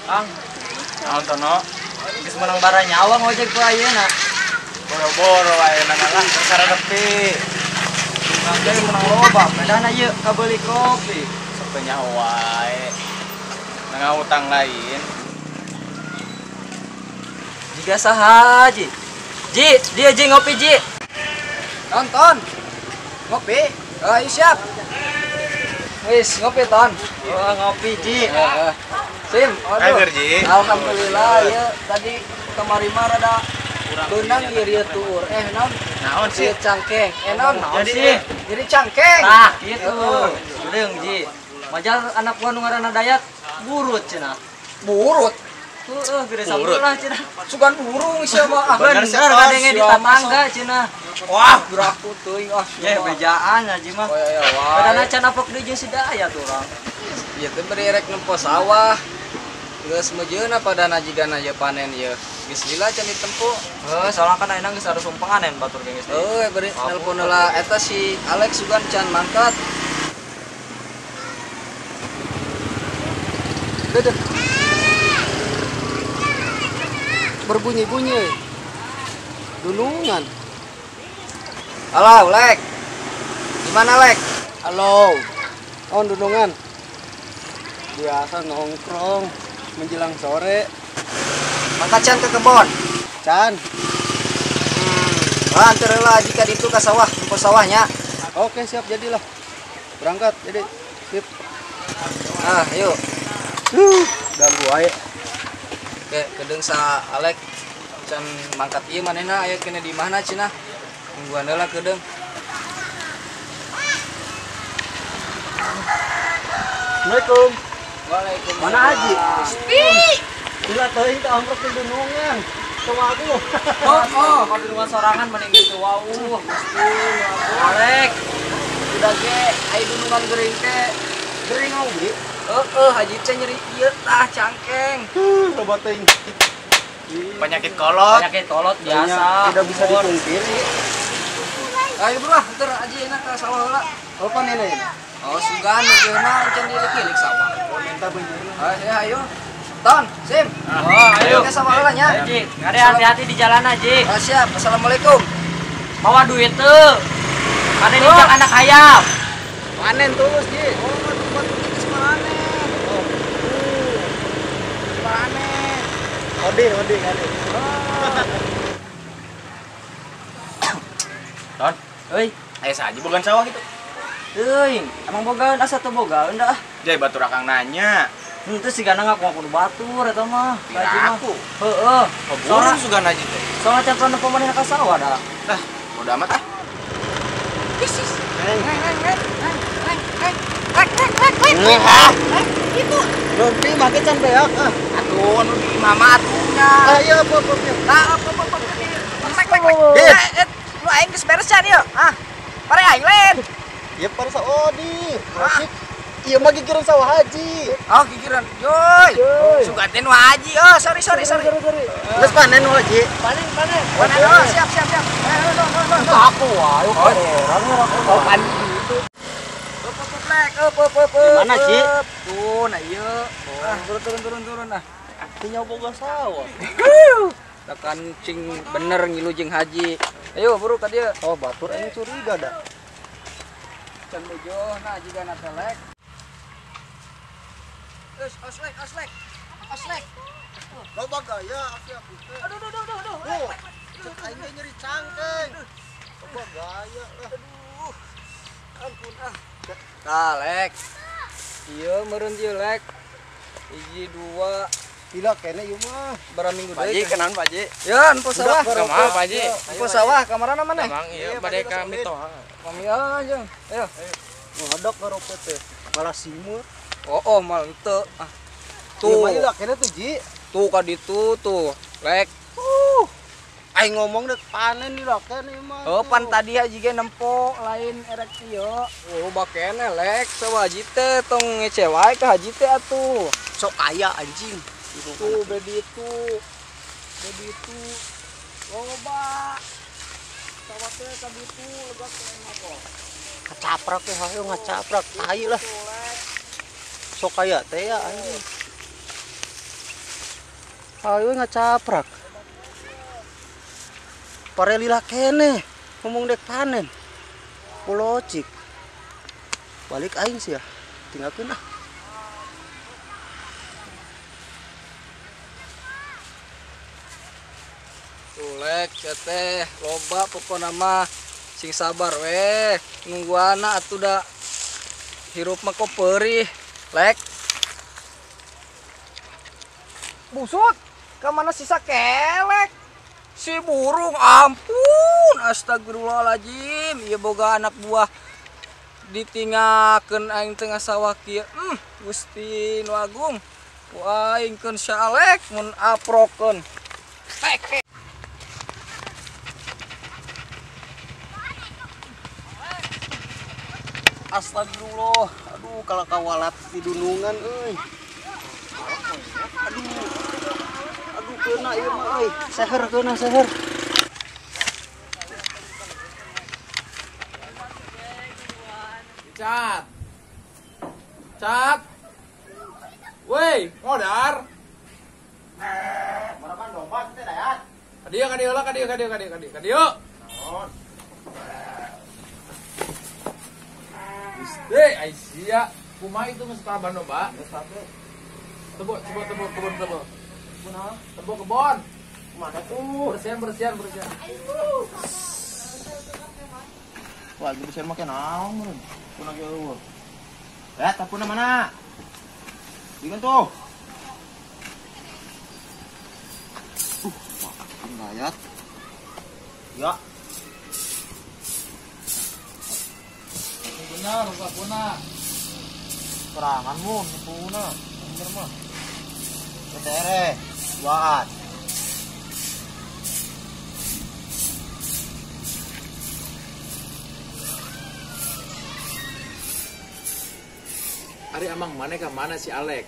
Kang, naon tono? Geus menang bara nyawa ngojek ku ayeuna. Boro-boro ayeuna lah terkara nepi. Kang teh menang loba, bedana ieu kabeli kopi. Sok nyawa wae. Nang utang lain. Jika saha, Ji? Ji, dia Ji ngopi, Ji. Tonton. Ngopi. Ayo siap. Wis ngopi Ton. Oh, ngopi Ji. Sim, aduh. Alhamdulillah ya tadi kemari mah rada beunang ieu tuur. Naon sih cangkeng. Naon sih? Jadi cangkeng. Tah, kitu. Deung Ji. Majal anak gua nu ngaranna Dayat burut cenah. Burut. Heeh, gede sampeulah cenah. Sugan burung sia mah. Bener kadenge di tetangga cenah. Wah, geuraku teuing ya bejaan aja mah. Padahal can apok deui jeung si Dayat urang. Ieu teh bari rek nempo sawah. Geus mejeuna padana jigana ye panen ye. Geus lila can ditempo. Soalna kan ayeuna geus harus panen batur ge geus. Bari nelpon heula eta si Alex sugan can mangkat. Dedek. Berbunyi-bunyi. Dunungan. Halo, Lek. Gimana, Lek? Halo. Oh, dunungan. Biasa nongkrong menjelang sore. Mangkat can ke kebon. Can. Antar lah jika itu ke sawah, ke sawahnya. Oke, siap jadilah. Berangkat, jadi sip. Yuk. Ganggu aja. Oke, kedeng sa Alek. Can mangkat ieu manehna aya kene di mana cenah? Tungguan heula kedeng. Assalamualaikum. Waalaikumsalam. Mana Haji? Gila teuing teh amprok di dunungan. Tunggu aku. Kalau dunungan sorangan mending gitu wau. Alek. Udah ge aya dunungan geuring teh. Geuring oge. Haji teh nyeri ieu tah cangkeng. Coba teuing. Penyakit kolot biasa. Tidak bisa dipungkiri. Ayo bro, ntar aja enak ke sawah heula. Oh, panen ini. Oh, sugan ngeuna can dilik-ilik sawah. Minta beunyeuna. Ayo. Ton, Sim. Ayo ke sawah heula nya. Ji, ngade hati-hati di jalan Ji. Siap. Assalamualaikum. Bawa duit teu. Ada ninjak anak ayam. Panen terus, Ji. Oh, buat geus panen. Oh. Panen. Ode. Ton, euy, aya saja bogan sawah gitu. Teuing, emang bogaan asa teu bogaan dah. Jai batur akang nanya. Henteu sigana ngaku kudu batur eta mah. Gaji mah. Heeh. Soalna sugana aja teh. Soalna can pernah pemaneh ka sawah dah. Tah, bodo amat ah. Sis. Itu. Nanti make can beak ah. Atuh anu di mama atuhnya. Ayo apa. Lu aing geus beres can ieu. Pare aing len. Ya pare sa Odi. Ieu mah gigireun sawah Haji. Oh, gigireun. Yoy. Sugan teh nu Haji. Oh, sorry. Geus panen nu Haji. Panen. Oh, siap. Aku wae. Oh, panen gitu. Mana, Ci? Tuh, nah ieu. Turun nah. Tinggal boga sawah. Tekan cing bener ngilu jeung Haji. Ayo buru ka dieu. Oh, batur ini curiga dah. Can bojoh nah jiga na telek. Oslek. Loba gaya aku teh. Aduh. Cek aing nyeri cangkeng. Loba gaya lah. Aduh. Ampun ah. Lek. Ieu meureun ieu Lek. 1 2 Gila kene ieu mah barang minggu deui. Pak Ji kenaon Pak Ji? Ya, empo sawah. Kumaha Pak Ji? Empo sawah kamarana maneh? Emang ieu bade ka mitoha. Kami aja. Ayo. Ngadok ngarope teh. Malah simur. Oh, mal teu. Tuh. Ieu mah kene tuh Ji. Tuh ka ditu tuh. Lek. Aing ngomong dek panen di loken ieu mah. Oh, pan tadi Haji ge nempo lain erek ieu. Oh, bakene Lek. Sawa Haji teh tong ngece wae ka Haji teh atuh. Sok aya anjing. Tuh bedi itu loba sawah teh ka ditu lega kena apa ngacaprak teh hayu ngacaprak tai lah sok aya teh ya anjing Ayo ngacaprak. Parelila kene ngomong dek panen. Polocik. Balik aing sih ya. Tinggalkeun ah. Tulek teh loba pokona mah sing sabar weh nungguana atuh da hirup mah kok perih lek busut ka mana sisa kelek si burung ampun astagfirullahaladzim ieu boga anak buah ditinggalkeun aing tengah sawah kieu Gusti Nu Agung ku aing keun salek mun aprokeun Astagfirullah. Aduh kalau kawalat di dunungan euy. Aduh. Aduh keuna ieu mah euy. Seher keuna seher. Cat. Cat. Woi, modar. Marapan domba teh dayat. Kadio lah, kadio. Hei, Aisyah, kumaha itu geus kaban domba? Tebo. Tebo kebon. Mana tuh? Bersihan. Wah, gitu saya make naon mun. Kuna ge eueuh. Tapuna mana? Dingan tuh. Dayat. Ya. Benar, puna. Serangan mun, puna. Bener mah. Ketere, duaan. Ari amang mana si Alek?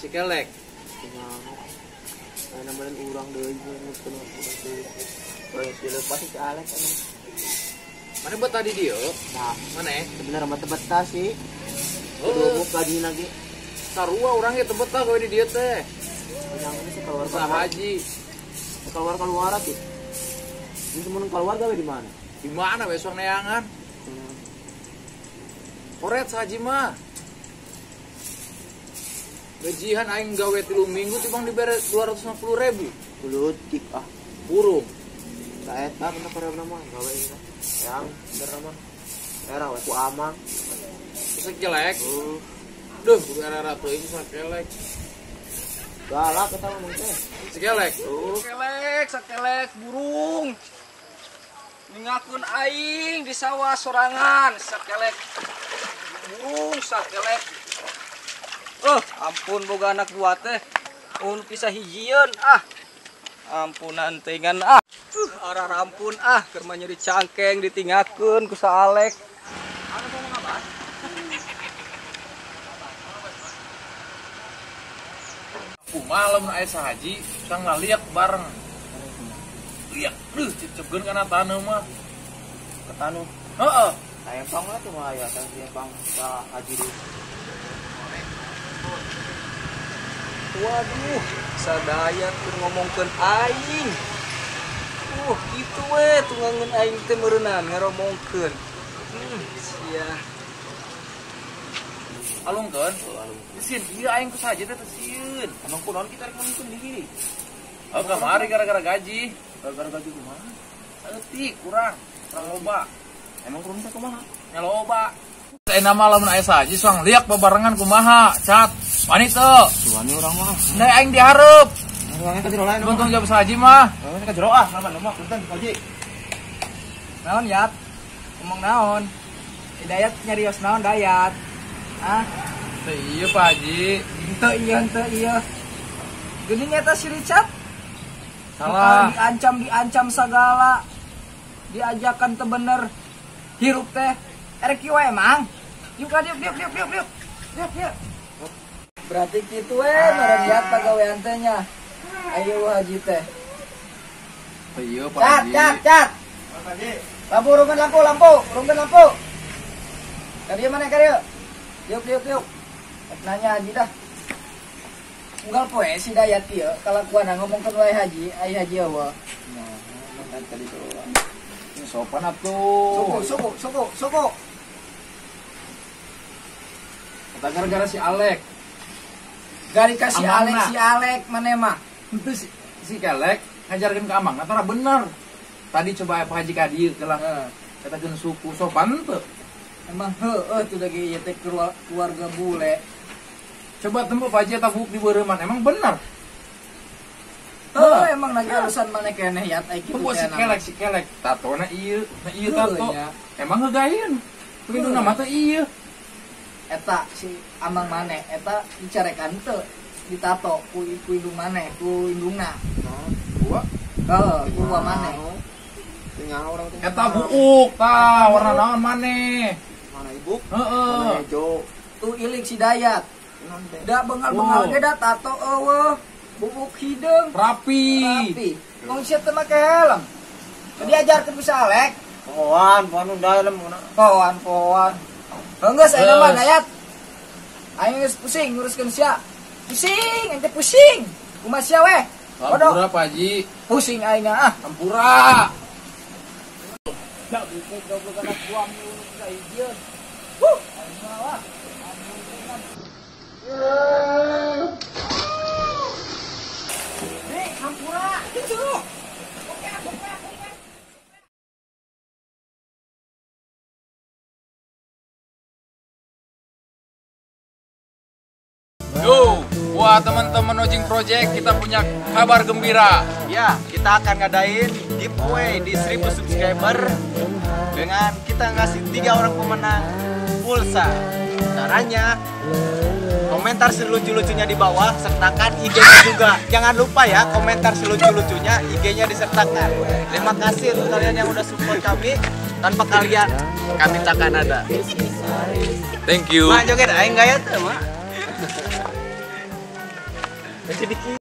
Si Kelek. Namanya urang deui mun urang deui. Terus pasti si Alek emang. Mana buat tadi dia? Nah, Mana? sebenarnya mah tebeta sih. Oh, Buka di lagi. sarua orangnya tebet lah gawe di dia teh. Yang ini sih keluar Usaha haji. keluar tuh. Ini cuma keluar gawe di mana? Di mana besok neangan? Koret sahaji mah. Gajian aing gawe 3 minggu cuma dibere 250.000. Pulutik ah. Burung. Saeta bener karep nama gawe ini. Yang bener nama. Era we ku amang. Sekelek. Duh, kudu era teuing sakelek. Galak kita ngomong teh. Sekelek. sakelek burung ningakeun aing di sawah sorangan sakelek sakelek ampun boga anak buah teh pisah hijieun ampunan tengan arah rampun keur mah nyeri cangkeng ditinggalkeun ku Saalek. Malam aya sahaji sang ngaliak bareng. Liak, cecegeun kana taneuh mah. Ke tanu. Heeh. Sayang lah tuh mah ya, sayang ka haji deui. Waduh, sadaya keur ngomongkeun aing. Kitu we tunggangeun aing teh meureunan ngaromongkeun. Sia. Alungkeun. Sin, ieu aing ku saja teh sieun. Emang kunaon kita rek ngomongkeun diri. Oh, kamari gara-gara gaji. Gara-gara gaji kumaha? Eutik kurang loba. Emang kurang teh kumaha? Nya loba. Enak malam aya sahaji sang liak bebarengan kumaha, Cat. Wani teu. Suami urang mah. Nah aing dihareup. Urangnya ka jero lain. Untung jawab sahaji mah. Urangnya ka jero saban mah punten haji. Naon Yat? Ngomong naon? Hidayat nyarios naon Dayat? Teu ieu Pak Haji. Henteu iya. Geuning eta si Richard. Salah. Diancam segala. Diajakan teu bener. Hirup teh. Erek kieu wae Mang. Yuk. Berarti kitu we bareng Yat pagawean teh nya. Ayo Haji teh. Teu ieu Pak Haji. Cat. Lampu, rungkeun lampu. Ka dieu mana ka dieu? Yuk. Nanya Haji dah. unggal poe si Dayat ieu kalakuan ngomongkeun wae haji, ai haji eueuh. Nah, tadi tuh. Ini sopan atuh. Suku. Kata gara-gara si Alek. Gari kasih Amangna. si Alek mana mah. Itu si Kelek ngajarkeun ka Amang, antara bener. Tadi coba Pak Haji Kadir gelah katakeun suku sopan teu. Emang heueuh tuh da ge ieu teh keluarga bule. Coba temu Pak Haji eta buk di beureman, emang bener. Emang lagi urusan mana keneh ya ai kitu Temu si Kelek, tatona ieu, tato. ya. Emang ngegayeun. Lindungna mah teh ieu. Eta si Amang maneh eta dicarekan teu ditato ku indung maneh, ku indungna. Gua Ku gua maneh. Punya orang tuh. eta buuk tah warna naon maneh. Mana ibu? Heeh. Mana hijau? Tu ilik si Dayat. Nanti. Da bengal-bengal ge da tato eueuh. Bubuk hideung. Rapi. Wong sia teu make helm. Diajarkeun ku Salek. Poan dalam mana? Poan. Geus aya mah Dayat. Aing geus pusing nguruskeun sia. Pusing, ente pusing. Kumaha sia we? Hampura Pak Haji. Pusing aing ah. Hampura. Da buku goblok anak buang urus ka ieu. Aing mah wah. Hampura. Itu. Yo, buat teman-teman Ojing Project kita punya kabar gembira. Ya, kita akan ngadain giveaway di 1000 subscriber dengan kita ngasih 3 orang pemenang pulsa. Caranya komentar selucu-lucunya di bawah, sertakan IG-nya juga. Jangan lupa ya, komentar selucu-lucunya, IG-nya disertakan. Terima kasih untuk kalian yang udah support kami. Tanpa kalian, kami takkan ada. Thank you. Mak joget aing gaya tuh, Mak. Jadi